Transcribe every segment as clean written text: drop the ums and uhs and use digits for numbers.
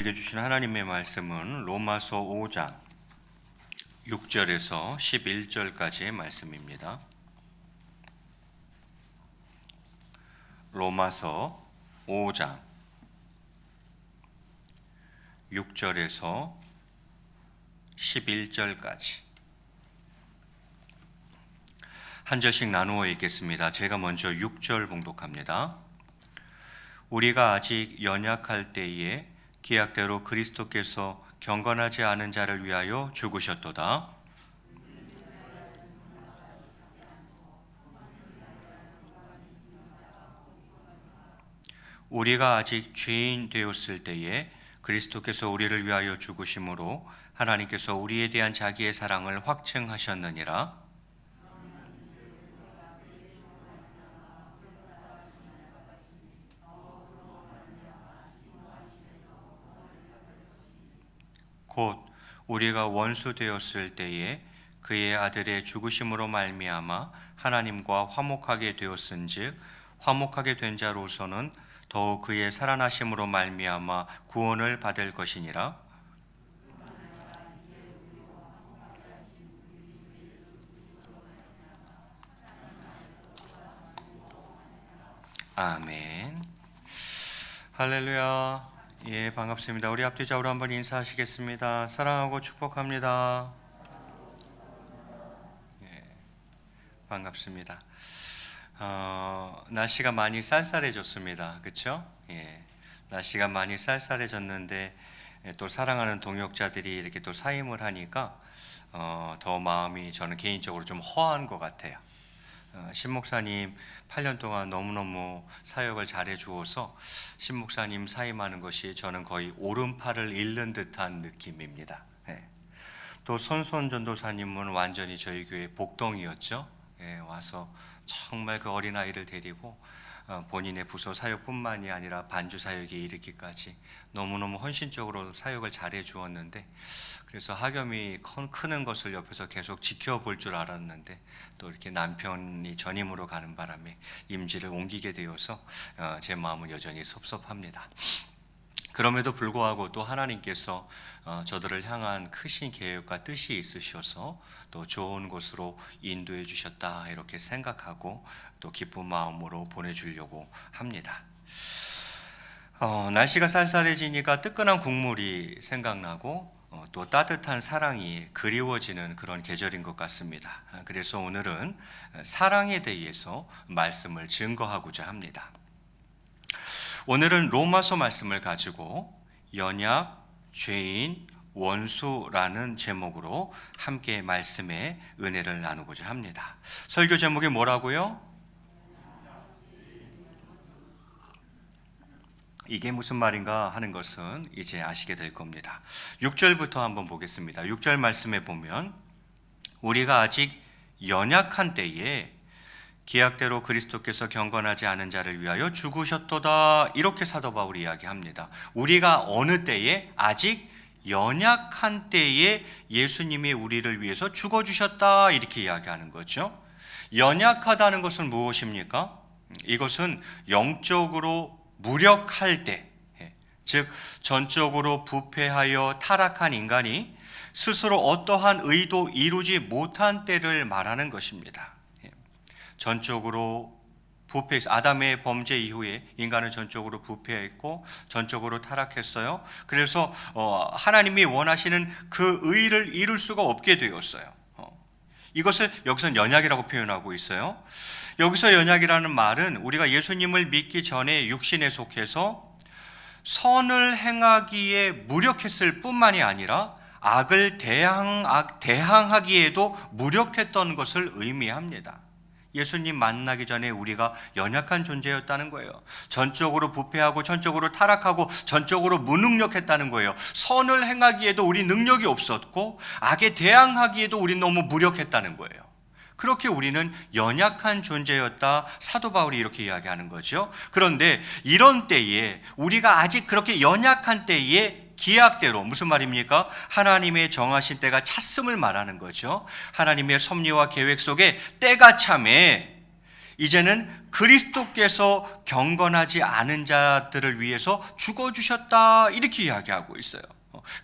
우리에게 주신 하나님의 말씀은 로마서 5장 6절에서 11절까지의 말씀입니다. 로마서 5장 6절에서 11절까지 한 절씩 나누어 읽겠습니다. 제가 먼저 6절 봉독합니다. 우리가 아직 연약할 때에 기약대로 그리스도께서 경건하지 않은 자를 위하여 죽으셨도다. 우리가 아직 죄인 되었을 때에 그리스도께서 우리를 위하여 죽으심으로 하나님께서 우리에 대한 자기의 사랑을 확증하셨느니라. 곧 우리가 원수 되었을 때에 그의 아들의 죽으심으로 말미암아 하나님과 화목하게 되었은즉 화목하게 된 자로서는 더욱 그의 살아나심으로 말미암아 구원을 받을 것이니라. 아멘. 할렐루야. 예, 반갑습니다. 우리 앞뒤좌우로 한번 인사하시겠습니다. 사랑하고 축복합니다. 예, 반갑습니다. 날씨가 많이 쌀쌀해졌습니다. 그렇죠? 예, 날씨가 많이 쌀쌀해졌는데 또 사랑하는 동역자들이 이렇게 또 사임을 하니까 더 마음이 저는 개인적으로 좀 허한 것 같아요. 신목사님 8년 동안 너무너무 사역을 잘해 주어서 신목사님 사임하는 것이 저는 거의 오른팔을 잃는 듯한 느낌입니다. 또 손수원 전도사님은 완전히 저희 교회 복덩이였죠. 와서 정말 그 어린아이를 데리고 본인의 부서 사역뿐만이 아니라 반주 사역에 이르기까지 너무너무 헌신적으로 사역을 잘해 주었는데, 그래서 하겸이 크는 것을 옆에서 계속 지켜볼 줄 알았는데 또 이렇게 남편이 전임으로 가는 바람에 임지를 옮기게 되어서 제 마음은 여전히 섭섭합니다. 그럼에도 불구하고 또 하나님께서 저들을 향한 크신 계획과 뜻이 있으셔서 또 좋은 곳으로 인도해 주셨다, 이렇게 생각하고 또 기쁜 마음으로 보내주려고 합니다. 날씨가 쌀쌀해지니까 뜨끈한 국물이 생각나고 또 따뜻한 사랑이 그리워지는 그런 계절인 것 같습니다. 그래서 오늘은 사랑에 대해서 말씀을 증거하고자 합니다. 오늘은 로마서 말씀을 가지고 연약, 죄인, 원수라는 제목으로 함께 말씀의 은혜를 나누고자 합니다. 설교 제목이 뭐라고요? 이게 무슨 말인가 하는 것은 이제 아시게 될 겁니다. 6절부터 한번 보겠습니다. 6절 말씀에 보면 우리가 아직 연약한 때에 기약대로 그리스도께서 경건하지 않은 자를 위하여 죽으셨도다, 이렇게 사도 바울이 이야기합니다. 우리가 어느 때에, 아직 연약한 때에 예수님이 우리를 위해서 죽어주셨다, 이렇게 이야기하는 거죠. 연약하다는 것은 무엇입니까? 이것은 영적으로 무력할 때, 즉 전적으로 부패하여 타락한 인간이 스스로 어떠한 의도 이루지 못한 때를 말하는 것입니다. 전적으로 부패했어요. 아담의 범죄 이후에 인간은 전적으로 부패했고 전적으로 타락했어요. 그래서 하나님이 원하시는 그 의를 이룰 수가 없게 되었어요. 이것을 여기서는 연약이라고 표현하고 있어요. 여기서 연약이라는 말은 우리가 예수님을 믿기 전에 육신에 속해서 선을 행하기에 무력했을 뿐만이 아니라 악을 대항하기에도 무력했던 것을 의미합니다. 예수님 만나기 전에 우리가 연약한 존재였다는 거예요. 전적으로 부패하고 전적으로 타락하고 전적으로 무능력했다는 거예요. 선을 행하기에도 우리 능력이 없었고 악에 대항하기에도 우리 너무 무력했다는 거예요. 그렇게 우리는 연약한 존재였다, 사도 바울이 이렇게 이야기하는 거죠. 그런데 이런 때에, 우리가 아직 그렇게 연약한 때에 기약대로, 무슨 말입니까? 하나님의 정하신 때가 찼음을 말하는 거죠. 하나님의 섭리와 계획 속에 때가 참에 이제는 그리스도께서 경건하지 않은 자들을 위해서 죽어주셨다 이렇게 이야기하고 있어요.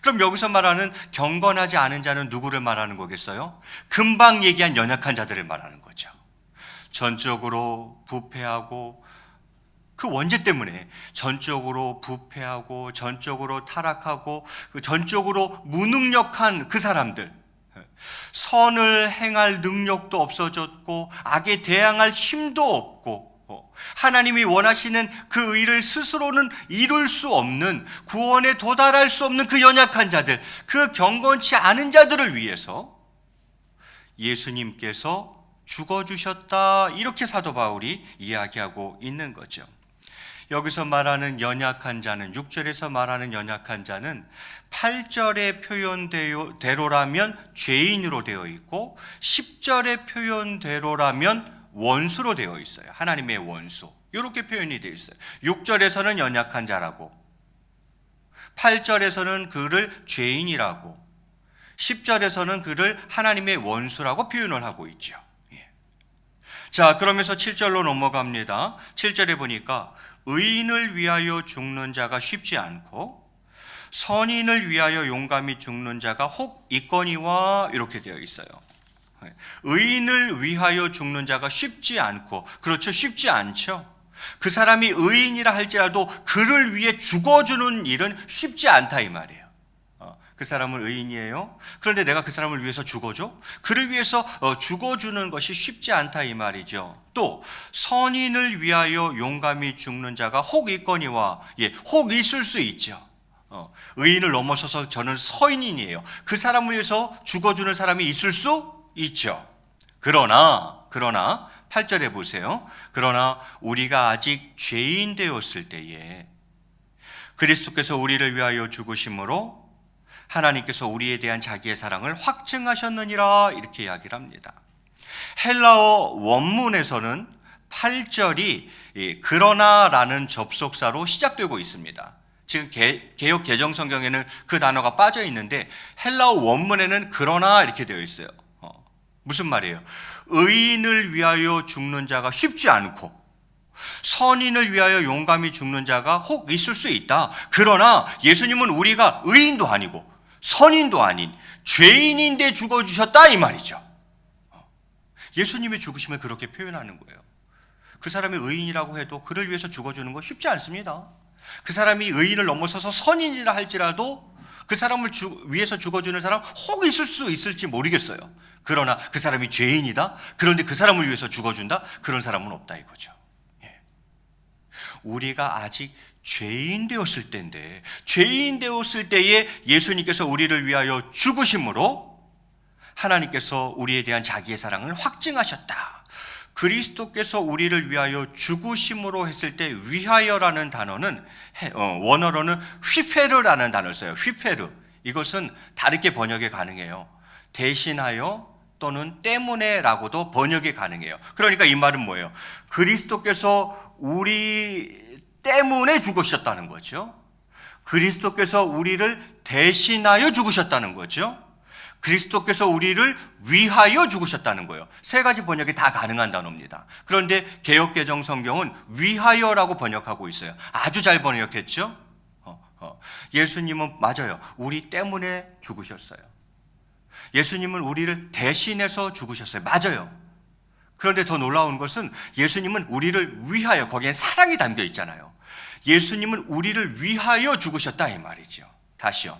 그럼 여기서 말하는 경건하지 않은 자는 누구를 말하는 거겠어요? 금방 얘기한 연약한 자들을 말하는 거죠. 전적으로 부패하고 그 원죄 때문에 전적으로 부패하고 전적으로 타락하고 전적으로 무능력한 그 사람들, 선을 행할 능력도 없어졌고 악에 대항할 힘도 없고 하나님이 원하시는 그 의를 스스로는 이룰 수 없는, 구원에 도달할 수 없는 그 연약한 자들, 그 경건치 않은 자들을 위해서 예수님께서 죽어주셨다 이렇게 사도 바울이 이야기하고 있는 거죠. 여기서 말하는 연약한 자는, 6절에서 말하는 연약한 자는 8절의 표현대로라면 죄인으로 되어 있고 10절의 표현대로라면 원수로 되어 있어요. 하나님의 원수. 이렇게 표현이 되어 있어요. 6절에서는 연약한 자라고, 8절에서는 그를 죄인이라고, 10절에서는 그를 하나님의 원수라고 표현을 하고 있죠. 자, 그러면서 7절로 넘어갑니다. 7절에 보니까 의인을 위하여 죽는 자가 쉽지 않고 선인을 위하여 용감히 죽는 자가 혹 있거니와 이렇게 되어 있어요. 의인을 위하여 죽는 자가 쉽지 않고, 그렇죠, 쉽지 않죠. 그 사람이 의인이라 할지라도 그를 위해 죽어주는 일은 쉽지 않다 이 말이에요. 그 사람은 의인이에요. 그런데 내가 그 사람을 위해서 죽어줘? 그를 위해서 죽어주는 것이 쉽지 않다 이 말이죠. 또 선인을 위하여 용감히 죽는 자가 혹 있거니와, 혹 있을 수 있죠. 의인을 넘어서서 저는 서인이에요. 그 사람을 위해서 죽어주는 사람이 있을 수 있죠. 그러나 8절에 보세요. 그러나 우리가 아직 죄인 되었을 때에 그리스도께서 우리를 위하여 죽으심으로 하나님께서 우리에 대한 자기의 사랑을 확증하셨느니라 이렇게 이야기를 합니다. 헬라어 원문에서는 8절이 그러나라는 접속사로 시작되고 있습니다. 지금 개역 개정 성경에는 그 단어가 빠져 있는데 헬라어 원문에는 그러나 이렇게 되어 있어요. 무슨 말이에요? 의인을 위하여 죽는 자가 쉽지 않고 선인을 위하여 용감히 죽는 자가 혹 있을 수 있다. 그러나 예수님은 우리가 의인도 아니고 선인도 아닌 죄인인데 죽어주셨다 이 말이죠. 예수님의 죽으심을 그렇게 표현하는 거예요. 그 사람이 의인이라고 해도 그를 위해서 죽어주는 건 쉽지 않습니다. 그 사람이 의인을 넘어서서 선인이라 할지라도 그 사람을 위해서 죽어주는 사람 혹 있을 수 있을지 모르겠어요. 그러나 그 사람이 죄인이다? 그런데 그 사람을 위해서 죽어준다? 그런 사람은 없다 이거죠. 우리가 아직 죄인 되었을 때인데, 죄인 되었을 때에 예수님께서 우리를 위하여 죽으심으로 하나님께서 우리에 대한 자기의 사랑을 확증하셨다. 그리스도께서 우리를 위하여 죽으심으로 했을 때 위하여라는 단어는 원어로는 휘페르라는 단어를 써요. 휘페르. 이것은 다르게 번역이 가능해요. 대신하여 또는 때문에라고도 번역이 가능해요. 그러니까 이 말은 뭐예요? 그리스도께서 우리 때문에 죽으셨다는 거죠. 그리스도께서 우리를 대신하여 죽으셨다는 거죠. 그리스도께서 우리를 위하여 죽으셨다는 거예요. 세 가지 번역이 다 가능한 단어입니다. 그런데 개역개정 성경은 위하여라고 번역하고 있어요. 아주 잘 번역했죠. 예수님은 맞아요. 우리 때문에 죽으셨어요. 예수님은 우리를 대신해서 죽으셨어요. 맞아요. 그런데 더 놀라운 것은 예수님은 우리를 위하여, 거기엔 사랑이 담겨 있잖아요. 예수님은 우리를 위하여 죽으셨다 이 말이죠. 다시요.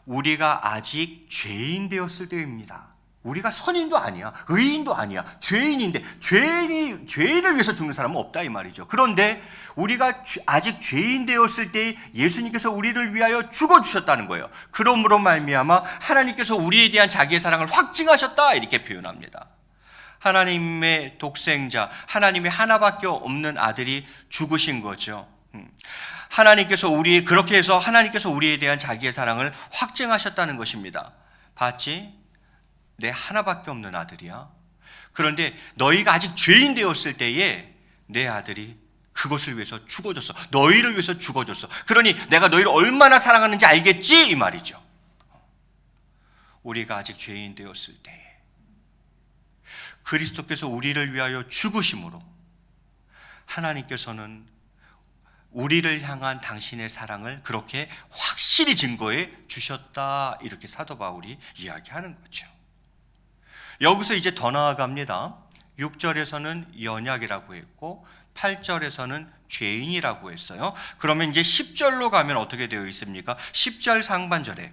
우리가 아직 죄인 되었을 때입니다. 우리가 선인도 아니야, 의인도 아니야, 죄인인데 죄인을 위해서 죽는 사람은 없다 이 말이죠. 그런데 우리가 아직 죄인 되었을 때 예수님께서 우리를 위하여 죽어주셨다는 거예요. 그러므로 말미암아 하나님께서 우리에 대한 자기의 사랑을 확증하셨다 이렇게 표현합니다. 하나님의 독생자, 하나님의 하나밖에 없는 아들이 죽으신 거죠. 그렇게 해서 하나님께서 우리에 대한 자기의 사랑을 확증하셨다는 것입니다. 봤지? 내 하나밖에 없는 아들이야. 그런데 너희가 아직 죄인 되었을 때에 내 아들이 그것을 위해서 죽어줬어. 너희를 위해서 죽어줬어. 그러니 내가 너희를 얼마나 사랑하는지 알겠지? 이 말이죠. 우리가 아직 죄인 되었을 때에 그리스도께서 우리를 위하여 죽으심으로 하나님께서는 우리를 향한 당신의 사랑을 그렇게 확실히 증거해 주셨다. 이렇게 사도 바울이 이야기하는 거죠. 여기서 이제 더 나아갑니다. 6절에서는 연약이라고 했고 8절에서는 죄인이라고 했어요. 그러면 이제 10절로 가면 어떻게 되어 있습니까? 10절 상반절에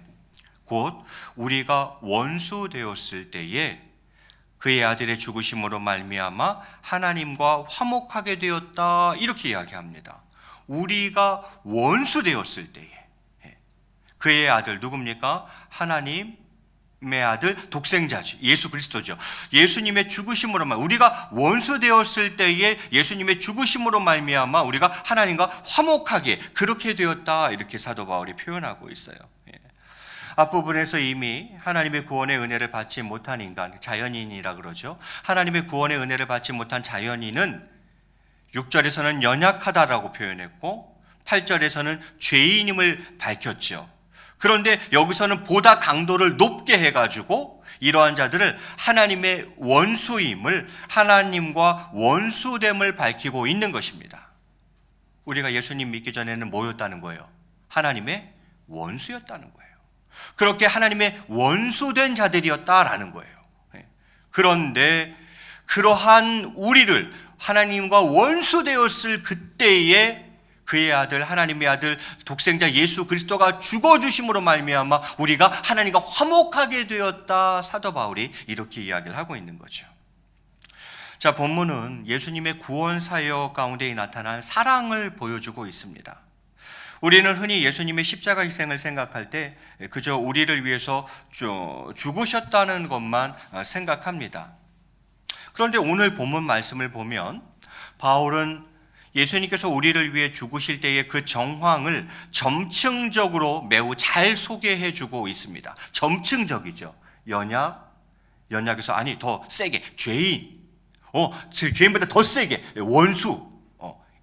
곧 우리가 원수 되었을 때에 그의 아들의 죽으심으로 말미암아 하나님과 화목하게 되었다. 이렇게 이야기합니다. 우리가 원수 되었을 때에 그의 아들 누굽니까? 하나님의 아들 독생자죠. 예수 그리스도죠. 예수님의 죽으심으로만 우리가 원수 되었을 때에 예수님의 죽으심으로 말미암아 우리가 하나님과 화목하게 그렇게 되었다. 이렇게 사도 바울이 표현하고 있어요. 앞부분에서 이미 하나님의 구원의 은혜를 받지 못한 인간, 자연인이라 그러죠. 하나님의 구원의 은혜를 받지 못한 자연인은 6절에서는 연약하다라고 표현했고 8절에서는 죄인임을 밝혔죠. 그런데 여기서는 보다 강도를 높게 해가지고 이러한 자들을 하나님의 원수임을, 하나님과 원수됨을 밝히고 있는 것입니다. 우리가 예수님 믿기 전에는 뭐였다는 거예요? 하나님의 원수였다는 거예요. 그렇게 하나님의 원수된 자들이었다라는 거예요. 그런데 그러한 우리를 하나님과 원수되었을 그때에 그의 아들, 하나님의 아들, 독생자 예수 그리스도가 죽어주심으로 말미암아 우리가 하나님과 화목하게 되었다. 사도 바울이 이렇게 이야기를 하고 있는 거죠. 자, 본문은 예수님의 구원 사역 가운데 나타난 사랑을 보여주고 있습니다. 우리는 흔히 예수님의 십자가 희생을 생각할 때 그저 우리를 위해서 죽으셨다는 것만 생각합니다. 그런데 오늘 본문 말씀을 보면 바울은 예수님께서 우리를 위해 죽으실 때의 그 정황을 점층적으로 매우 잘 소개해 주고 있습니다. 점층적이죠. 연약에서 아니 더 세게 죄인, 죄인보다 더 세게 원수,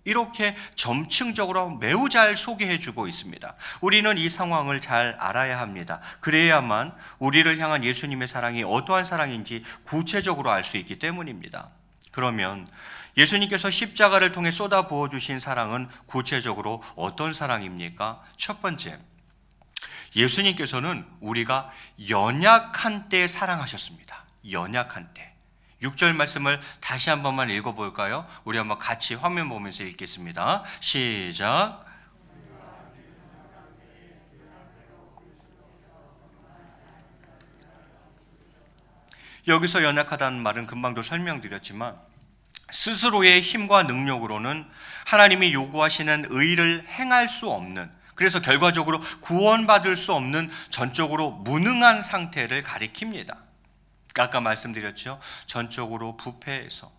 이렇게 점층적으로 매우 잘 소개해 주고 있습니다. 우리는 이 상황을 잘 알아야 합니다. 그래야만 우리를 향한 예수님의 사랑이 어떠한 사랑인지 구체적으로 알 수 있기 때문입니다. 그러면 예수님께서 십자가를 통해 쏟아 부어 주신 사랑은 구체적으로 어떤 사랑입니까? 첫 번째, 예수님께서는 우리가 연약한 때 사랑하셨습니다. 연약한 때. 6절 말씀을 다시 한 번만 읽어볼까요? 우리 한번 같이 화면 보면서 읽겠습니다. 시작. 여기서 연약하다는 말은 금방도 설명드렸지만 스스로의 힘과 능력으로는 하나님이 요구하시는 의를 행할 수 없는, 그래서 결과적으로 구원받을 수 없는 전적으로 무능한 상태를 가리킵니다. 아까 말씀드렸죠. 전적으로 부패해서,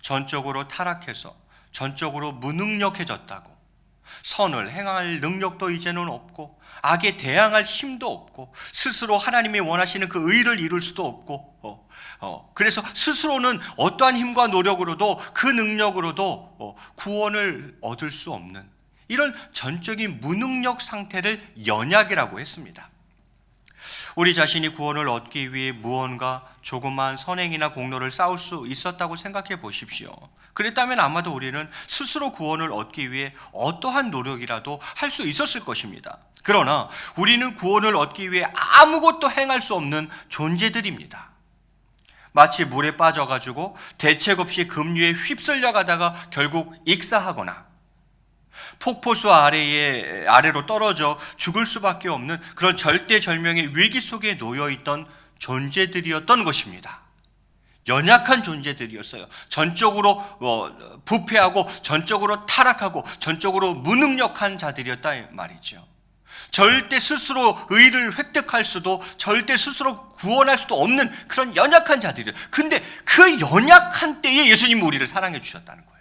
전적으로 타락해서, 전적으로 무능력해졌다고. 선을 행할 능력도 이제는 없고, 악에 대항할 힘도 없고, 스스로 하나님이 원하시는 그 의를 이룰 수도 없고, 그래서 스스로는 어떠한 힘과 노력으로도 그 능력으로도 구원을 얻을 수 없는 이런 전적인 무능력 상태를 연약이라고 했습니다. 우리 자신이 구원을 얻기 위해 무언가 조그만 선행이나 공로를 쌓을 수 있었다고 생각해 보십시오. 그랬다면 아마도 우리는 스스로 구원을 얻기 위해 어떠한 노력이라도 할 수 있었을 것입니다. 그러나 우리는 구원을 얻기 위해 아무것도 행할 수 없는 존재들입니다. 마치 물에 빠져가지고 대책 없이 급류에 휩쓸려 가다가 결국 익사하거나 폭포수 아래로 떨어져 죽을 수밖에 없는 그런 절대절명의 위기 속에 놓여있던 존재들이었던 것입니다. 연약한 존재들이었어요. 전적으로 부패하고 전적으로 타락하고 전적으로 무능력한 자들이었다 말이죠. 절대 스스로 의를 획득할 수도 절대 스스로 구원할 수도 없는 그런 연약한 자들이에요. 근데 그 연약한 때에 예수님은 우리를 사랑해 주셨다는 거예요.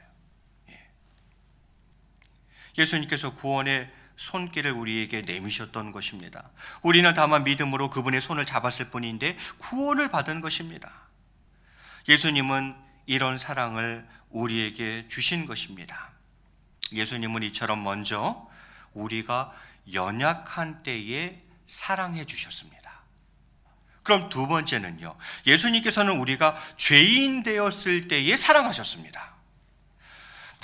예수님께서 구원의 손길을 우리에게 내미셨던 것입니다. 우리는 다만 믿음으로 그분의 손을 잡았을 뿐인데 구원을 받은 것입니다. 예수님은 이런 사랑을 우리에게 주신 것입니다. 예수님은 이처럼 먼저 우리가 연약한 때에 사랑해 주셨습니다. 그럼 두 번째는요, 예수님께서는 우리가 죄인 되었을 때에 사랑하셨습니다.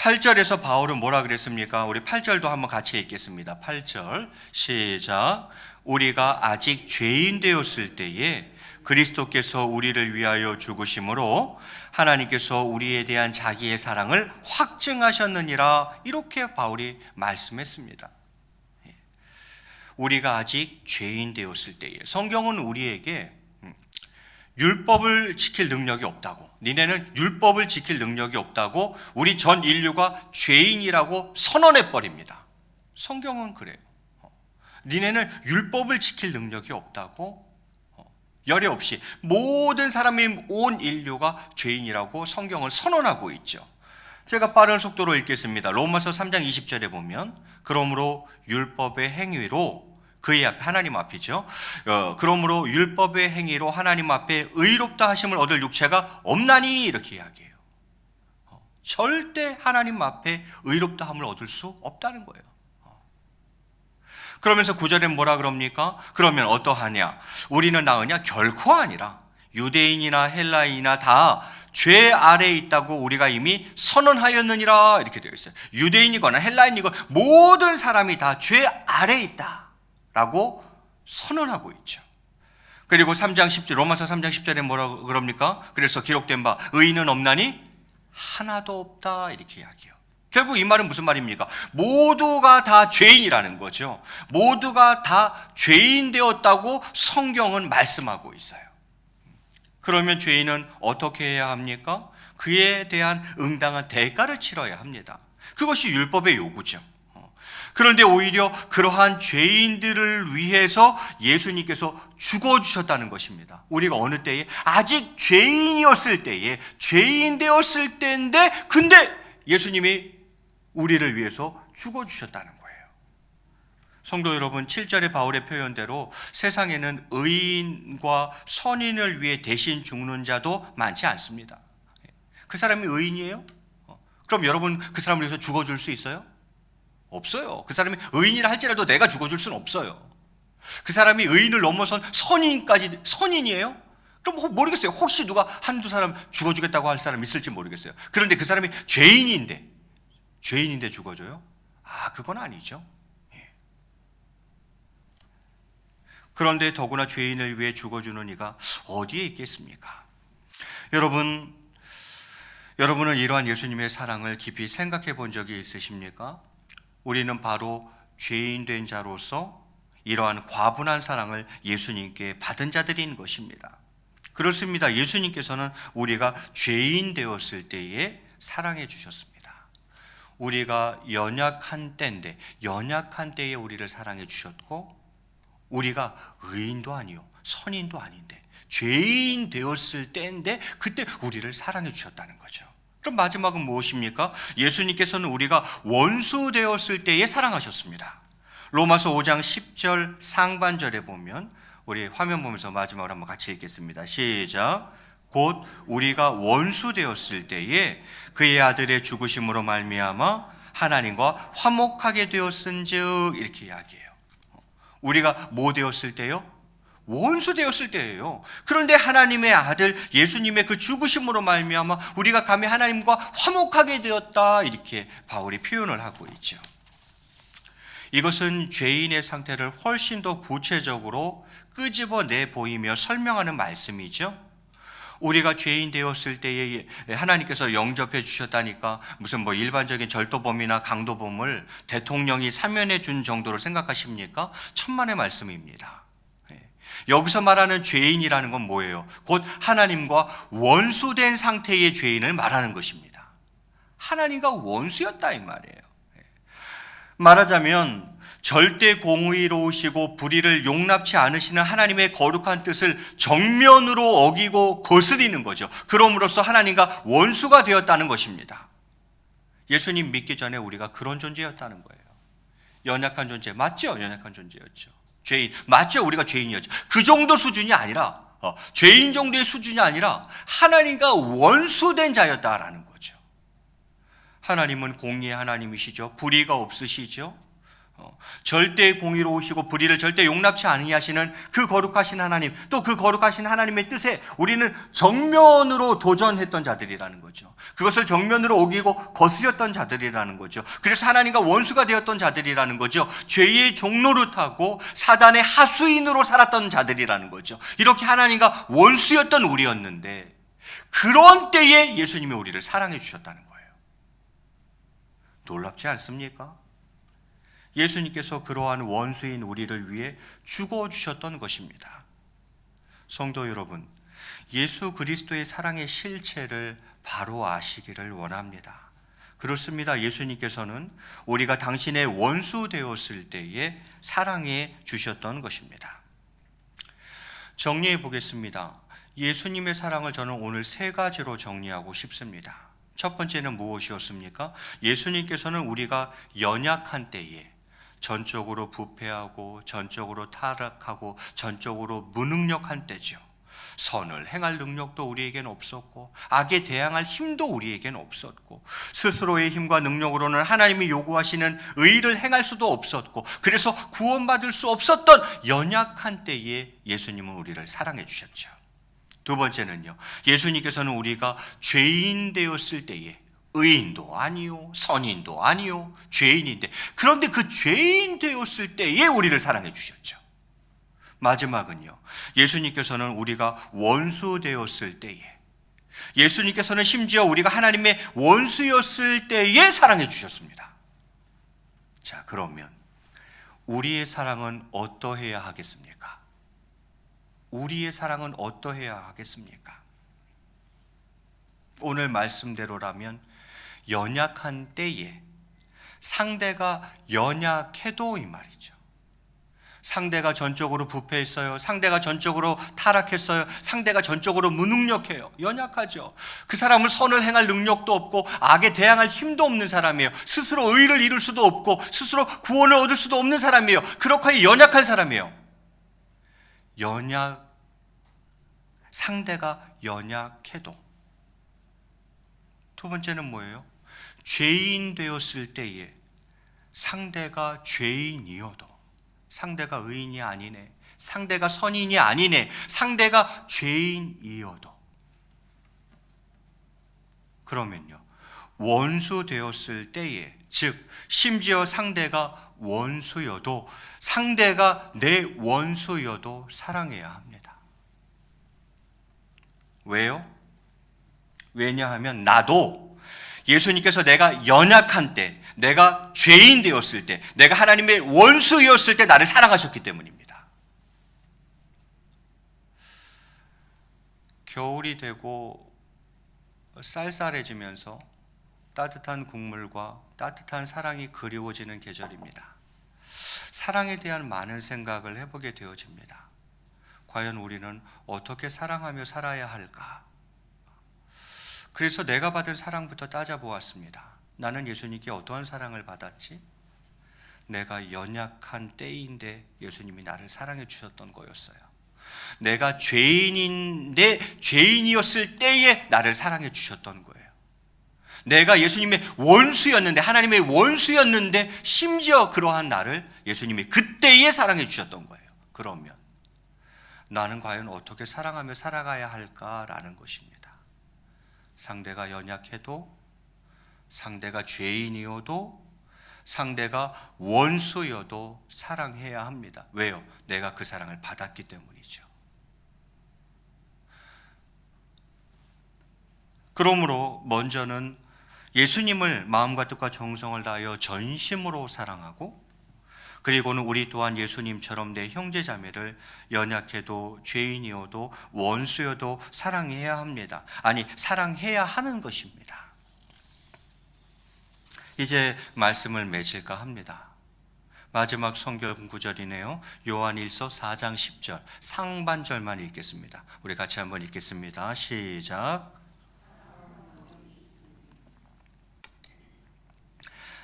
8절에서 바울은 뭐라 그랬습니까? 우리 8절도 한번 같이 읽겠습니다. 8절 시작. 우리가 아직 죄인 되었을 때에 그리스도께서 우리를 위하여 죽으심으로 하나님께서 우리에 대한 자기의 사랑을 확증하셨느니라. 이렇게 바울이 말씀했습니다. 우리가 아직 죄인 되었을 때에, 성경은 우리에게 율법을 지킬 능력이 없다고, 니네는 율법을 지킬 능력이 없다고 우리 전 인류가 죄인이라고 선언해 버립니다. 성경은 그래요. 니네는 율법을 지킬 능력이 없다고 열애 없이 모든 사람이, 온 인류가 죄인이라고 성경을 선언하고 있죠. 제가 빠른 속도로 읽겠습니다. 로마서 3장 20절에 보면, 그러므로 율법의 행위로, 그의 앞에, 하나님 앞이죠. 그러므로 율법의 행위로 하나님 앞에 의롭다 하심을 얻을 육체가 없나니, 이렇게 이야기해요. 절대 하나님 앞에 의롭다 함을 얻을 수 없다는 거예요. 그러면서 9절에 뭐라 그럽니까? 그러면 어떠하냐? 우리는 나으냐? 결코 아니라 유대인이나 헬라인이나 다 죄 아래에 있다고 우리가 이미 선언하였느니라. 이렇게 되어 있어요. 유대인이거나 헬라인이거나 모든 사람이 다 죄 아래에 있다라고 선언하고 있죠. 그리고 3장 10절, 로마서 3장 10절에 뭐라 그럽니까? 그래서 기록된 바 의인은 없나니 하나도 없다, 이렇게 이야기해요. 결국 이 말은 무슨 말입니까? 모두가 다 죄인이라는 거죠. 모두가 다 죄인 되었다고 성경은 말씀하고 있어요. 그러면 죄인은 어떻게 해야 합니까? 그에 대한 응당한 대가를 치러야 합니다. 그것이 율법의 요구죠. 그런데 오히려 그러한 죄인들을 위해서 예수님께서 죽어주셨다는 것입니다. 우리가 어느 때에, 아직 죄인이었을 때에, 죄인 되었을 때인데, 근데 예수님이 우리를 위해서 죽어주셨다는 거예요. 성도 여러분, 7절의 바울의 표현대로 세상에는 의인과 선인을 위해 대신 죽는 자도 많지 않습니다. 그 사람이 의인이에요? 그럼 여러분 그 사람을 위해서 죽어줄 수 있어요? 없어요. 그 사람이 의인이라 할지라도 내가 죽어줄 수는 없어요. 그 사람이 의인을 넘어선 선인까지, 선인이에요? 그럼 모르겠어요. 혹시 누가 한두 사람 죽어주겠다고 할 사람 있을지 모르겠어요. 그런데 그 사람이 죄인인데 죽어줘요? 그건 아니죠. 그런데 더구나 죄인을 위해 죽어주는 이가 어디에 있겠습니까? 여러분은 이러한 예수님의 사랑을 깊이 생각해 본 적이 있으십니까? 우리는 바로 죄인 된 자로서 이러한 과분한 사랑을 예수님께 받은 자들인 것입니다. 그렇습니다. 예수님께서는 우리가 죄인 되었을 때에 사랑해 주셨습니다. 우리가 연약한 때에 우리를 사랑해 주셨고, 우리가 의인도 아니요 선인도 아닌데 죄인 되었을 때인데 그때 우리를 사랑해 주셨다는 거죠. 그럼 마지막은 무엇입니까? 예수님께서는 우리가 원수 되었을 때에 사랑하셨습니다. 로마서 5장 10절 상반절에 보면, 우리 화면 보면서 마지막으로 한번 같이 읽겠습니다. 시작. 곧 우리가 원수 되었을 때에 그의 아들의 죽으심으로 말미암아 하나님과 화목하게 되었은즉, 이렇게 이야기해요. 우리가 뭐 되었을 때요? 원수 되었을 때예요. 그런데 하나님의 아들 예수님의 그 죽으심으로 말미암아 우리가 감히 하나님과 화목하게 되었다, 이렇게 바울이 표현을 하고 있죠. 이것은 죄인의 상태를 훨씬 더 구체적으로 끄집어내 보이며 설명하는 말씀이죠. 우리가 죄인 되었을 때에 하나님께서 영접해 주셨다니까 무슨 일반적인 절도범이나 강도범을 대통령이 사면해 준 정도로 생각하십니까? 천만의 말씀입니다. 여기서 말하는 죄인이라는 건 뭐예요? 곧 하나님과 원수된 상태의 죄인을 말하는 것입니다. 하나님과 원수였다, 이 말이에요. 말하자면 절대 공의로우시고 불의를 용납치 않으시는 하나님의 거룩한 뜻을 정면으로 어기고 거스리는 거죠. 그럼으로써 하나님과 원수가 되었다는 것입니다. 예수님 믿기 전에 우리가 그런 존재였다는 거예요. 연약한 존재 맞죠? 연약한 존재였죠. 죄인 맞죠? 우리가 죄인이었죠. 그 정도 수준이 아니라, 죄인 정도의 수준이 아니라 하나님과 원수된 자였다라는 거죠. 하나님은 공의의 하나님이시죠. 불의가 없으시죠. 절대 공의로우시고 불의를 절대 용납치 아니하시는 그 거룩하신 하나님, 또 그 거룩하신 하나님의 뜻에 우리는 정면으로 도전했던 자들이라는 거죠. 그것을 정면으로 어기고 거스렸던 자들이라는 거죠. 그래서 하나님과 원수가 되었던 자들이라는 거죠. 죄의 종노릇하고 사단의 하수인으로 살았던 자들이라는 거죠. 이렇게 하나님과 원수였던 우리였는데, 그런 때에 예수님이 우리를 사랑해 주셨다는 거예요. 놀랍지 않습니까? 예수님께서 그러한 원수인 우리를 위해 죽어주셨던 것입니다. 성도 여러분, 예수 그리스도의 사랑의 실체를 바로 아시기를 원합니다. 그렇습니다. 예수님께서는 우리가 당신의 원수 되었을 때에 사랑해 주셨던 것입니다. 정리해 보겠습니다. 예수님의 사랑을 저는 오늘 세 가지로 정리하고 싶습니다. 첫 번째는 무엇이었습니까? 예수님께서는 우리가 연약한 때에, 전적으로 부패하고 전적으로 타락하고 전적으로 무능력한 때죠. 선을 행할 능력도 우리에겐 없었고 악에 대항할 힘도 우리에겐 없었고 스스로의 힘과 능력으로는 하나님이 요구하시는 의를 행할 수도 없었고, 그래서 구원받을 수 없었던 연약한 때에 예수님은 우리를 사랑해 주셨죠. 두 번째는요, 예수님께서는 우리가 죄인 되었을 때에, 의인도 아니요 선인도 아니요 죄인인데, 그런데 그 죄인 되었을 때에 우리를 사랑해 주셨죠. 마지막은요, 예수님께서는 우리가 원수 되었을 때에, 예수님께서는 심지어 우리가 하나님의 원수였을 때에 사랑해 주셨습니다. 자, 그러면 우리의 사랑은 어떠해야 하겠습니까? 우리의 사랑은 어떠해야 하겠습니까? 오늘 말씀대로라면 연약한 때에, 상대가 연약해도 이 말이죠. 상대가 전적으로 부패했어요. 상대가 전적으로 타락했어요. 상대가 전적으로 무능력해요. 연약하죠. 그 사람은 선을 행할 능력도 없고 악에 대항할 힘도 없는 사람이에요. 스스로 의를 이룰 수도 없고 스스로 구원을 얻을 수도 없는 사람이에요. 그렇게 연약한 사람이에요. 상대가 연약해도. 두 번째는 뭐예요? 죄인 되었을 때에 상대가 죄인이어도, 상대가 의인이 아니네, 상대가 선인이 아니네, 상대가 죄인이어도, 그러면요, 원수 되었을 때에, 즉 심지어 상대가 원수여도, 상대가 내 원수여도 사랑해야 합니다. 왜요? 왜냐하면 나도 예수님께서 내가 연약한 때, 내가 죄인 되었을 때, 내가 하나님의 원수였을 때 나를 사랑하셨기 때문입니다. 겨울이 되고 쌀쌀해지면서 따뜻한 국물과 따뜻한 사랑이 그리워지는 계절입니다. 사랑에 대한 많은 생각을 해보게 되어집니다. 과연 우리는 어떻게 사랑하며 살아야 할까? 그래서 내가 받은 사랑부터 따져보았습니다. 나는 예수님께 어떠한 사랑을 받았지? 내가 연약한 때인데 예수님이 나를 사랑해 주셨던 거였어요. 내가 죄인인데 죄인이었을 때에 나를 사랑해 주셨던 거예요. 내가 예수님의 원수였는데, 하나님의 원수였는데 심지어 그러한 나를 예수님이 그때에 사랑해 주셨던 거예요. 그러면 나는 과연 어떻게 사랑하며 살아가야 할까라는 것입니다. 상대가 연약해도, 상대가 죄인이어도, 상대가 원수여도 사랑해야 합니다. 왜요? 내가 그 사랑을 받았기 때문이죠. 그러므로 먼저는 예수님을 마음과 뜻과 정성을 다하여 전심으로 사랑하고, 그리고는 우리 또한 예수님처럼 내 형제 자매를 연약해도 죄인이어도 원수여도 사랑해야 합니다. 아니, 사랑해야 하는 것입니다. 이제 말씀을 맺을까 합니다. 마지막 성경 구절이네요. 요한일서 4장 10절 상반절만 읽겠습니다. 우리 같이 한번 읽겠습니다. 시작.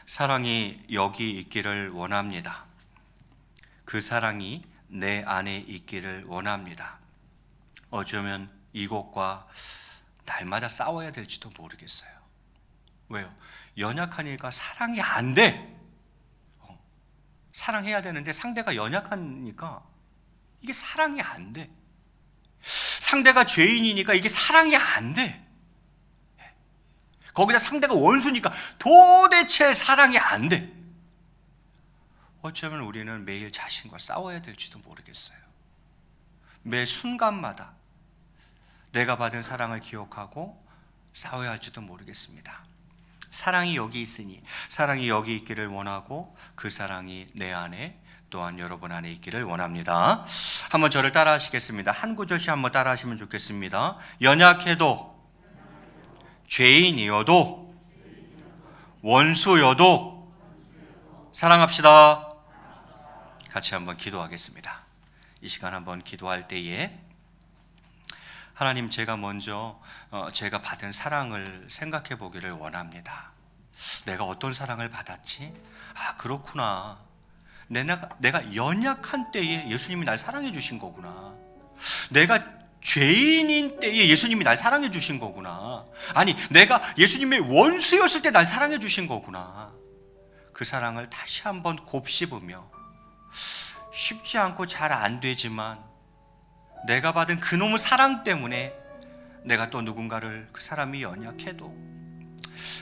사랑이 여기 있기를 원합니다. 그 사랑이 내 안에 있기를 원합니다. 어쩌면 이것과 날마다 싸워야 될지도 모르겠어요. 왜요? 연약하니까 사랑이 안 돼. 사랑해야 되는데 상대가 연약하니까 이게 사랑이 안 돼. 상대가 죄인이니까 이게 사랑이 안 돼. 거기다 상대가 원수니까 도대체 사랑이 안 돼. 어쩌면 우리는 매일 자신과 싸워야 될지도 모르겠어요. 매 순간마다 내가 받은 사랑을 기억하고 싸워야 할지도 모르겠습니다. 사랑이 여기 있으니, 사랑이 여기 있기를 원하고 그 사랑이 내 안에 또한 여러분 안에 있기를 원합니다. 한번 저를 따라 하시겠습니다. 한 구절씩 한번 따라 하시면 좋겠습니다. 연약해도, 죄인이어도, 원수여도 사랑합시다. 같이 한번 기도하겠습니다. 이 시간 한번 기도할 때에 하나님, 제가 먼저 제가 받은 사랑을 생각해 보기를 원합니다. 내가 어떤 사랑을 받았지? 아, 그렇구나. 내가 연약한 때에 예수님이 날 사랑해 주신 거구나. 내가 죄인인 때에 예수님이 날 사랑해 주신 거구나. 아니, 내가 예수님의 원수였을 때 날 사랑해 주신 거구나. 그 사랑을 다시 한번 곱씹으며, 쉽지 않고 잘 안 되지만 내가 받은 그놈의 사랑 때문에 내가 또 누군가를, 그 사람이 연약해도,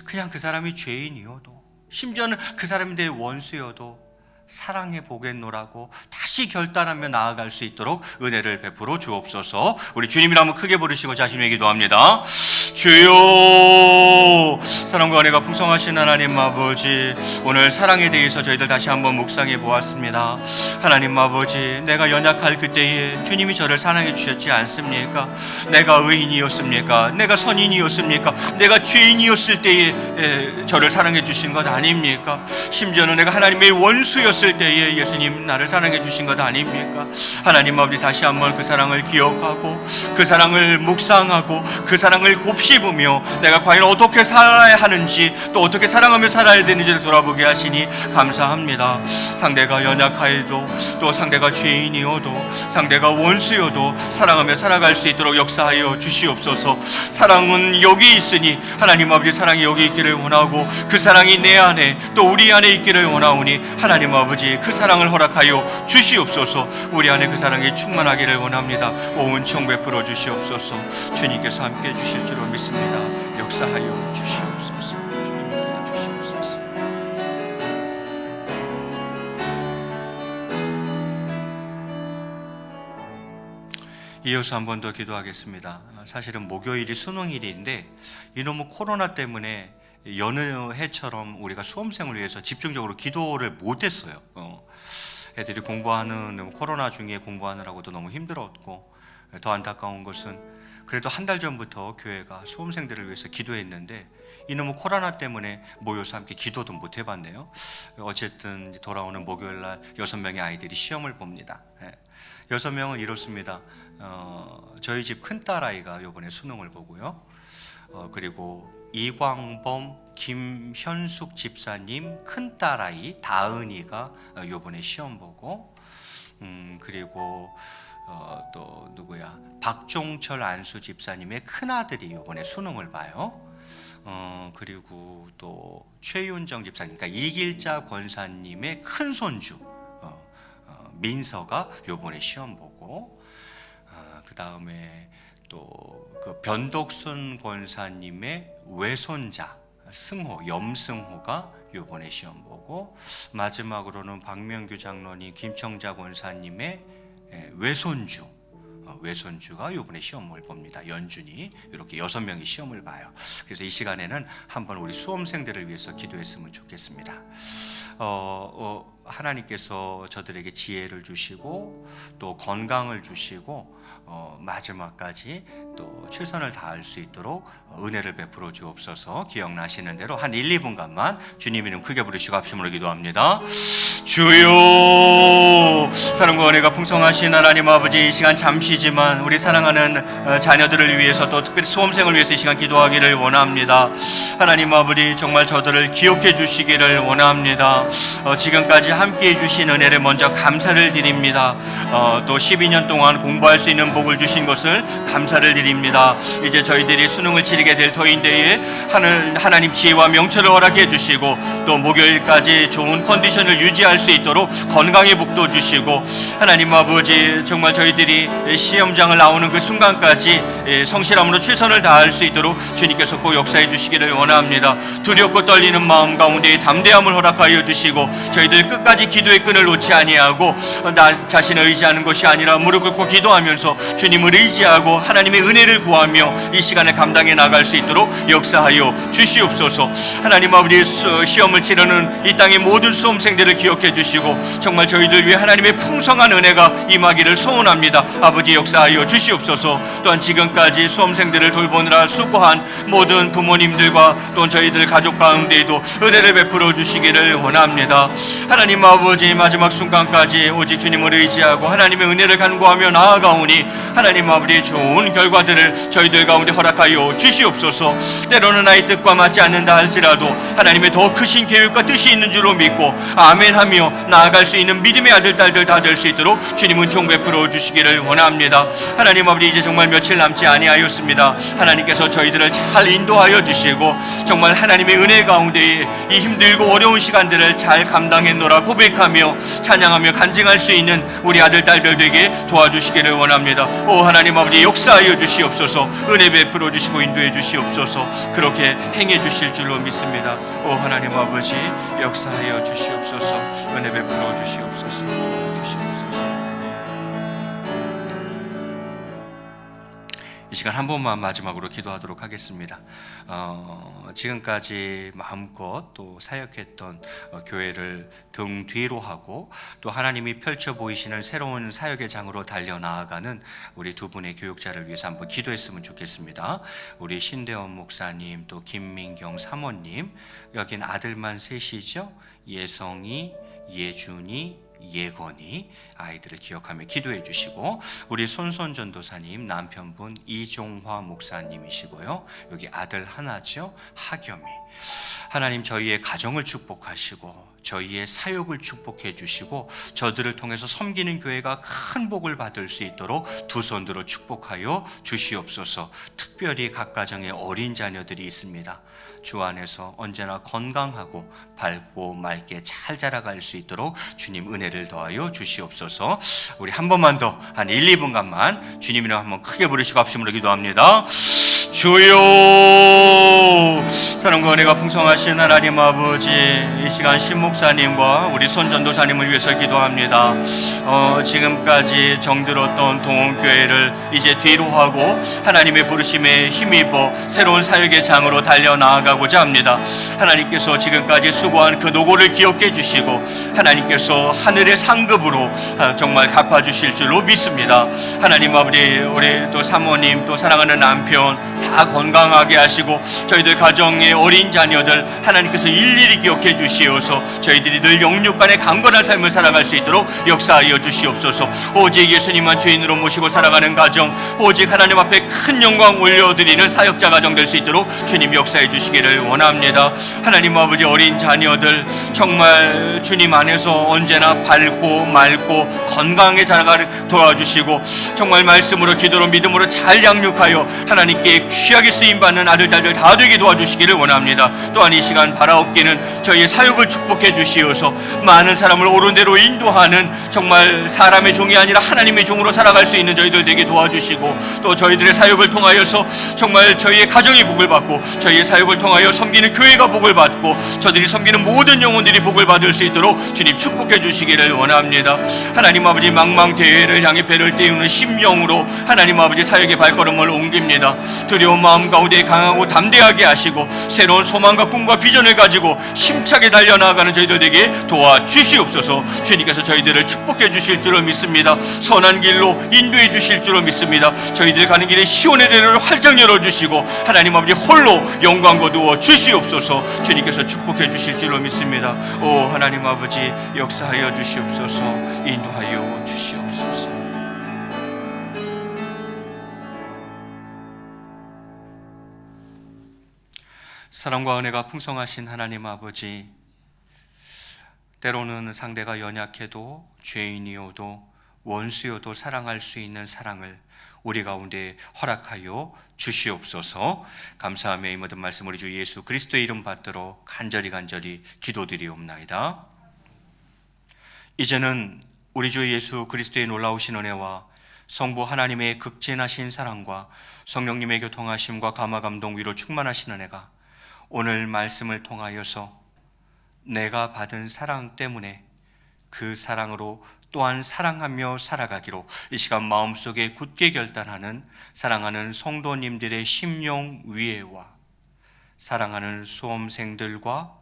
그냥 그 사람이 죄인이어도, 심지어는 그 사람이 내 원수여도 사랑해 보겠노라고 다시 결단하며 나아갈 수 있도록 은혜를 베풀어 주옵소서. 우리 주님이라 한번 크게 부르시고 자신에게 기도합니다. 주여, 사랑과 은혜가 풍성하신 하나님 아버지, 오늘 사랑에 대해서 저희들 다시 한번 묵상해 보았습니다. 하나님 아버지, 내가 연약할 그때에 주님이 저를 사랑해 주셨지 않습니까? 내가 의인이었습니까? 내가 선인이었습니까? 내가 죄인이었을 때에 저를 사랑해 주신 것 아닙니까? 심지어는 내가 하나님의 원수였을 때에 예수님 나를 사랑해 주신 것 아닙니까? 하나님 아버지, 다시 한번 그 사랑을 기억하고 그 사랑을 묵상하고 그 사랑을 곱씹으며 내가 과연 어떻게 살아야 하는지, 또 어떻게 사랑하며 살아야 되는지를 돌아보게 하시니 감사합니다. 상대가 연약하여도, 또 상대가 죄인이어도, 상대가 원수여도 사랑하며 살아갈 수 있도록 역사하여 주시옵소서. 사랑은 여기 있으니 하나님 아버지, 사랑이 여기 있기를 원하고 그 사랑이 내 안에 또 우리 안에 있기를 원하오니 하나님 아버지, 그 사랑을 허락하여 주시옵소서. 우리 안에 그 사랑이 충만하기를 원합니다. 온 청 베풀어 주시옵소서. 주님께서 함께 해주실 줄로 믿습니다. 역사하여 주시옵소서. 주님 도와주시옵소서. 이어서 한 번 더 기도하겠습니다. 사실은 목요일이 수능일인데 이놈의 코로나 때문에 여느 해처럼 우리가 수험생을 위해서 집중적으로 기도를 못했어요. 애들이 공부하는, 코로나 중에 공부하느라고도 너무 힘들었고, 더 안타까운 것은 그래도 한 달 전부터 교회가 수험생들을 위해서 기도했는데 이놈의 코로나 때문에 모여서 함께 기도도 못 해봤네요. 어쨌든 돌아오는 목요일날 6명의 아이들이 시험을 봅니다. 6명은 이렇습니다. 저희 집 큰딸아이가 이번에 수능을 보고요. 그리고 이광범, 김현숙 집사님 큰딸아이 다은이가 요번에 시험 보고, 그리고 또 누구야, 박종철 안수 집사님의 큰아들이 요번에 수능을 봐요. 그리고 또 최윤정 집사님, 그러니까 이길자 권사님의 큰손주 민서가 요번에 시험 보고, 그 다음에 또 그 변덕순 권사님의 외손자 승호, 염승호가 요번에 시험 보고, 마지막으로는 박명규 장로님, 김청자 권사님의 외손주가 요번에 시험을 봅니다. 연준이. 이렇게 6명이 시험을 봐요. 그래서 이 시간에는 한번 우리 수험생들을 위해서 기도했으면 좋겠습니다. 하나님께서 저들에게 지혜를 주시고 또 건강을 주시고 마지막까지 또 최선을 다할 수 있도록 은혜를 베풀어 주옵소서. 기억나시는 대로 한 1, 2분간만 주님 이름 크게 부르시고 합심으로 기도합니다. 주여, 사랑과 은혜가 풍성하신 하나님 아버지, 이 시간 잠시지만 우리 사랑하는 자녀들을 위해서, 또 특별히 수험생을 위해서 이 시간 기도하기를 원합니다. 하나님 아버지, 정말 저들을 기억해 주시기를 원합니다. 지금까지 함께해 주신 은혜를 먼저 감사를 드립니다. 또 12년 동안 공부할 수 있는 복을 주신 것을 감사를 드립니다. 이제 저희들이 수능을 치르게 될 터인데에 하나님 지혜와 명철을 허락해 주시고 또 목요일까지 좋은 컨디션을 유지할 수 있도록 건강의 복도 주시고, 하나님 아버지 정말 저희들이 시험장을 나오는 그 순간까지 성실함으로 최선을 다할 수 있도록 주님께서 꼭 역사해 주시기를 원합니다. 두렵고 떨리는 마음 가운데 담대함을 허락하여 주시고, 저희들 끝까지 기도의 끈을 놓지 아니하고 나 자신을 의지하는 것이 아니라 무릎 꿇고 기도하면서 주님을 의지하고 하나님의 은혜를 구하며 이 시간을 감당해 나갈 수 있도록 역사하여 주시옵소서. 하나님 아버지 시험을 치르는 이 땅의 모든 수험생들을 기억해 주시고 정말 저희들 위해 하나님의 풍성한 은혜가 임하기를 소원합니다. 아버지 역사하여 주시옵소서. 또한 지금까지 수험생들을 돌보느라 수고한 모든 부모님들과 또 저희들 가족 가운데에도 은혜를 베풀어 주시기를 원합니다. 하나님 아버지 마지막 순간까지 오직 주님을 의지하고 하나님의 은혜를 간구하며 나아가오니 하나님 아버지 좋은 결과들을 저희들 가운데 허락하여 주시옵소서. 때로는 나의 뜻과 맞지 않는다 할지라도 하나님의 더 크신 계획과 뜻이 있는 줄로 믿고 아멘하며 나아갈 수 있는 믿음의 아들 딸들 다 될 수 있도록 주님은 총 베풀어 주시기를 원합니다. 하나님 아버지 이제 정말 며칠 남지 아니하였습니다. 하나님께서 저희들을 잘 인도하여 주시고 정말 하나님의 은혜 가운데 이 힘들고 어려운 시간들을 잘 감당했노라 고백하며 찬양하며 간증할 수 있는 우리 아들 딸들 되게 도와주시기를 원합니다. 오 하나님 아버지 역사하여 주시옵소서. 은혜 베풀어 주시고 인도해 주시옵소서. 그렇게 행해 주실 줄로 믿습니다. 오 하나님 아버지 역사하여 주시옵소서. 은혜 베풀어 주시옵소서. 이 시간 한 번만 마지막으로 기도하도록 하겠습니다. 지금까지 마음껏 또 사역했던 교회를 등 뒤로 하고 또 하나님이 펼쳐 보이시는 새로운 사역의 장으로 달려나아가는 우리 두 분의 교육자를 위해서 한번 기도했으면 좋겠습니다. 우리 신대원 목사님, 또 김민경 사모님, 여긴 아들만 셋이죠. 예성이, 예준이, 예건이 아이들을 기억하며 기도해 주시고, 우리 손선 전도사님 남편분 이종화 목사님이시고요. 여기 아들 하나죠. 하겸이. 하나님 저희의 가정을 축복하시고 저희의 사역을 축복해 주시고 저들을 통해서 섬기는 교회가 큰 복을 받을 수 있도록 두 손 들어 축복하여 주시옵소서. 특별히 각 가정에 어린 자녀들이 있습니다. 주 안에서 언제나 건강하고 밝고 맑게 잘 자라갈 수 있도록 주님 은혜를 더하여 주시옵소서. 우리 한 번만 더 한 1, 2분간만 주님 이름 한번 크게 부르시고 합심으로 기도합니다. 주여, 사랑과 은혜가 풍성하신 하나님 아버지, 이 시간 신 목사님과 우리 손 전도사님을 위해서 기도합니다. 지금까지 정들었던 동원교회를 이제 뒤로 하고 하나님의 부르심에 힘입어 새로운 사역의 장으로 달려나아가고자 합니다. 하나님께서 지금까지 수고한 그 노고를 기억해 주시고 하나님께서 하늘의 상급으로 정말 갚아주실 줄로 믿습니다. 하나님 아버지, 우리 또 사모님, 또 사랑하는 남편 다 건강하게 하시고 저희들 가정의 어린 자녀들 하나님께서 일일이 기억해 주시어서 저희들이 늘 영육간의 강건한 삶을 살아갈 수 있도록 역사하여 주시옵소서. 오직 예수님만 주인으로 모시고 살아가는 가정, 오직 하나님 앞에 큰 영광 올려드리는 사역자 가정 될 수 있도록 주님 역사해 주시기를 원합니다. 하나님 아버지, 어린 자녀들 정말 주님 안에서 언제나 밝고 맑고 건강하게 자라가를 도와주시고 정말 말씀으로 기도로 믿음으로 잘 양육하여 하나님께 귀하게 쓰임받는 아들 딸들 다 되게 도와주시기를 원합니다. 또한 이 시간 바라옵기는 저희의 사역을 축복해 주시어서 많은 사람을 옳은 대로 인도하는 정말 사람의 종이 아니라 하나님의 종으로 살아갈 수 있는 저희들 되게 도와주시고, 또 저희들의 사역을 통하여서 정말 저희의 가정이 복을 받고 저희의 사역을 통하여 섬기는 교회가 복을 받고 저들이 섬기는 모든 영혼들이 복을 받을 수 있도록 주님 축복해 주시기를 원합니다. 하나님 아버지, 망망대해를 향해 배를 띄우는 심령으로 하나님 아버지 사역의 발걸음을 옮깁니다. 두려운 마음 가운데 강하고 담대하게 하시고 새로운 소망과 꿈과 비전을 가지고 힘차게 달려나가는 저희들에게 도와주시옵소서. 주님께서 저희들을 축복해 주실 줄로 믿습니다. 선한 길로 인도해 주실 줄로 믿습니다. 저희들 가는 길에 시온의 대로를 활짝 열어주시고 하나님 아버지 홀로 영광 거두어 주시옵소서. 주님께서 축복해 주실 줄로 믿습니다. 오 하나님 아버지, 역사하여 주시옵소서. 인도하여 주시옵소서. 사랑과 은혜가 풍성하신 하나님 아버지, 때로는 상대가 연약해도 죄인이어도 원수여도 사랑할 수 있는 사랑을 우리 가운데 허락하여 주시옵소서. 감사하며 이 모든 말씀 우리 주 예수 그리스도의 이름 받들어 간절히 기도드리옵나이다. 이제는 우리 주 예수 그리스도의 놀라우신 은혜와 성부 하나님의 극진하신 사랑과 성령님의 교통하심과 감화 감동 위로 충만하신 은혜가 오늘 말씀을 통하여서 내가 받은 사랑 때문에 그 사랑으로 또한 사랑하며 살아가기로 이 시간 마음속에 굳게 결단하는 사랑하는 성도님들의 심령 위에와 사랑하는 수험생들과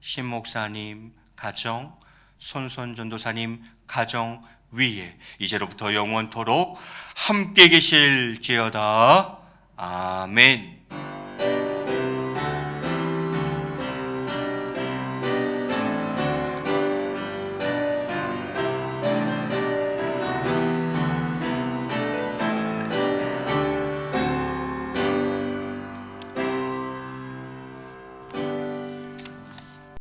신목사님 가정, 손손전도사님 가정 위에 이제로부터 영원토록 함께 계실지어다. 아멘.